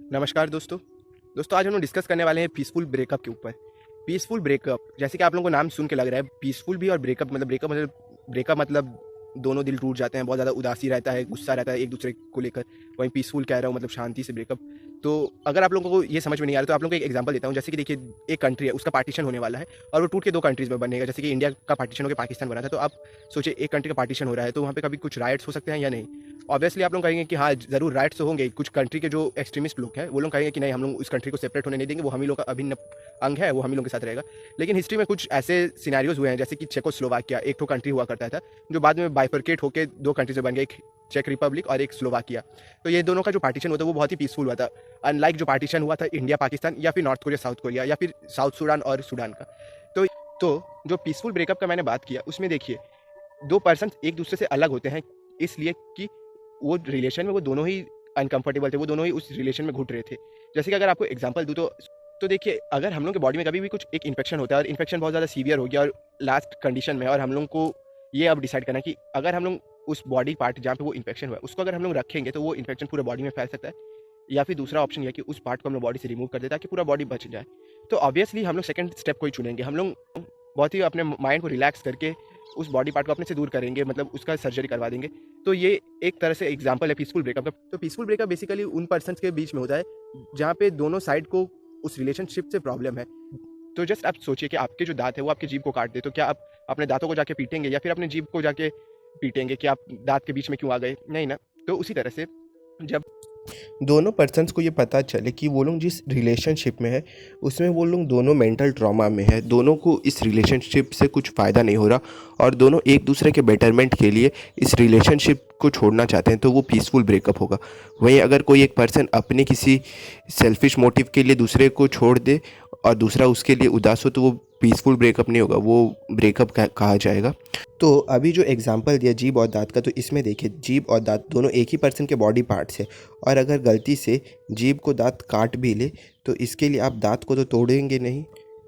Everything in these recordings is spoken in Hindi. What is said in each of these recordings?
नमस्कार दोस्तों आज हम लोग डिस्कस करने वाले हैं पीसफुल ब्रेकअप के ऊपर। पीसफुल ब्रेकअप जैसे कि आप लोगों को नाम सुन के लग रहा है पीसफुल भी, और ब्रेकअप मतलब दोनों दिल टूट जाते हैं, बहुत ज़्यादा उदासी रहता है, गुस्सा रहता है एक दूसरे को लेकर। वहीं पीसफुल कह रहा हूँ मतलब शांति से ब्रेकअप। तो अगर आप लोगों को ये समझ में नहीं आ रहा तो आप लोगों को एक एग्जांपल देता हूँ। जैसे कि देखिए, एक कंट्री है, उसका पार्टीशन होने वाला है और वो टूट के दो कंट्रीज़ में बनेगा। जैसे कि इंडिया का पार्टीशन होकर पाकिस्तान बना था, तो आप सोचिए एक कंट्री का पार्टीशन हो रहा है तो वहाँ पे कभी कुछ राइट्स हो सकते हैं या नहीं? ऑब्वियसली आप लोग कहेंगे कि हाँ ज़रूर राइट्स तो होंगे। कुछ कंट्री के जो एक्सट्रीमिस्ट लोग हैं वो लोग कहेंगे कि नहीं, हम लोग इस कंट्री को सेपरेट होने नहीं देंगे, वो हम ही लोग का अभिन्न अंग है, वो हम ही लोग के साथ रहेगा। लेकिन हिस्ट्री में कुछ ऐसे सिनेरियोज हुए हैं, जैसे कि चेकोस्लोवाकिया एक तो कंट्री हुआ करता था जो बाद में बाइफरकेट होकर दो कंट्रीज में बन गए, एक चेक रिपब्लिक और एक स्लोवाकिया। तो ये दोनों का जो पार्टीशन हुआ था वो बहुत ही पीसफुल हुआ था, अनलाइक जो पार्टीशन हुआ था इंडिया पाकिस्तान या फिर नॉर्थ कोरिया साउथ कोरिया या फिर साउथ सूडान और सूडान का। तो जो पीसफुल ब्रेकअप का मैंने बात किया उसमें देखिए, दो पर्सन एक दूसरे से अलग होते हैं इसलिए कि वो रिलेशन में वो दोनों ही अनकंफर्टेबल थे, वो दोनों ही उस रिलेशन में घुट रहे थे। जैसे कि अगर आपको एग्जांपल दूं तो देखिए, अगर हम लोग के बॉडी में कभी भी कुछ एक इन्फेक्शन होता है और इन्फेक्शन बहुत ज़्यादा सीवियर हो गया और लास्ट कंडीशन में, और हम लोग को ये अब डिसाइड करना है कि अगर हम लोग उस बॉडी पार्ट जहाँ पे वो इन्फेक्शन हुआ है उसको अगर हम लोग रखेंगे तो वो इन्फेक्शन पूरे बॉडी में फैल सकता है, या फिर दूसरा ऑप्शन यह कि उस पार्ट को हम लोग बॉडी से रिमूव कर देता है कि पूरा बॉडी बच जाए। तो ऑब्वियसली हम लोग सेकंड स्टेप को ही चुनेंगे। हम लोग बहुत ही अपने माइंड को रिलैक्स करके उस बॉडी पार्ट को अपने से दूर करेंगे, मतलब उसका सर्जरी करवा देंगे। तो ये एक तरह से एग्जांपल है पीसफुल ब्रेकअप का। तो पीसफुल ब्रेकअप बेसिकली उन पर्सन्स के बीच में होता है जहाँ पे दोनों साइड को उस रिलेशनशिप से प्रॉब्लम है। तो जस्ट आप सोचिए कि आपके जो दांत है वो आपके जीभ को काट दे, तो क्या आप अपने दांतों को जाके पीटेंगे या फिर अपने जीभ को जाके पीटेंगे कि आप दांत के बीच में क्यों आ गए? नहीं ना। तो उसी तरह से जब दोनों पर्सन्स को ये पता चले कि वो लोग जिस रिलेशनशिप में है उसमें वो लोग दोनों मेंटल ट्रॉमा में है, दोनों को इस रिलेशनशिप से कुछ फ़ायदा नहीं हो रहा और दोनों एक दूसरे के बेटरमेंट के लिए इस रिलेशनशिप को छोड़ना चाहते हैं, तो वो पीसफुल ब्रेकअप होगा। वहीं अगर कोई एक पर्सन अपने किसी सेल्फिश मोटिव के लिए दूसरे को छोड़ दे और दूसरा उसके लिए उदास हो, तो वो पीसफुल ब्रेकअप नहीं होगा, वो ब्रेकअप कहा जाएगा। तो अभी जो एग्जांपल दिया जीभ और दांत का, तो इसमें देखिए जीभ और दांत दोनों एक ही पर्सन के बॉडी पार्ट्स है, और अगर गलती से जीभ को दांत काट भी ले तो इसके लिए आप दांत को तो तोड़ेंगे नहीं।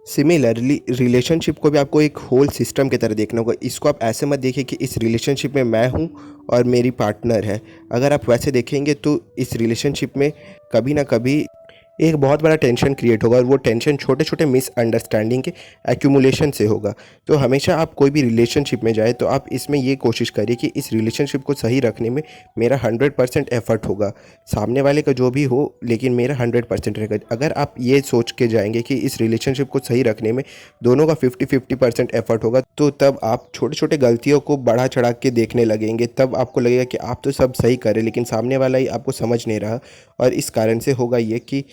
सिमिलरली रिलेशनशिप को भी आपको एक होल सिस्टम की तरह देखना होगा। इसको आप ऐसे मत देखिए कि इस रिलेशनशिप में मैं हूँ और मेरी पार्टनर है। अगर आप वैसे देखेंगे तो इस रिलेशनशिप में कभी ना कभी एक बहुत बड़ा टेंशन क्रिएट होगा, और वो टेंशन छोटे छोटे मिसअंडरस्टैंडिंग के एक्यूमुलेशन से होगा। तो हमेशा आप कोई भी रिलेशनशिप में जाए तो आप इसमें ये कोशिश करिए कि इस रिलेशनशिप को सही रखने में मेरा 100% एफर्ट होगा, सामने वाले का जो भी हो लेकिन मेरा 100% रहेगा। अगर आप ये सोच के जाएंगे कि इस रिलेशनशिप को सही रखने में दोनों का 50-50% एफर्ट होगा, तो तब आप छोटे छोटे गलतियों को बढ़ा चढ़ा के देखने लगेंगे। तब आपको लगेगा कि आप तो सब सही करें लेकिन सामने वाला ही आपको समझ नहीं रहा, और इस कारण से होगा ये कि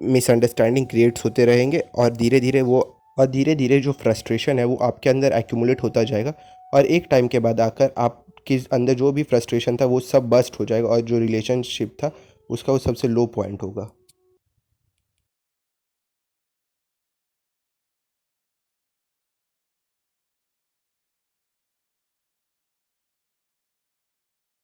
मिसअंडरस्टैंडिंग क्रिएट्स होते रहेंगे, और धीरे धीरे जो फ्रस्ट्रेशन है वो आपके अंदर एक्यूमुलेट होता जाएगा, और एक टाइम के बाद आकर आपके अंदर जो भी फ्रस्ट्रेशन था वो सब बस्ट हो जाएगा, और जो रिलेशनशिप था उसका वो सबसे लो पॉइंट होगा।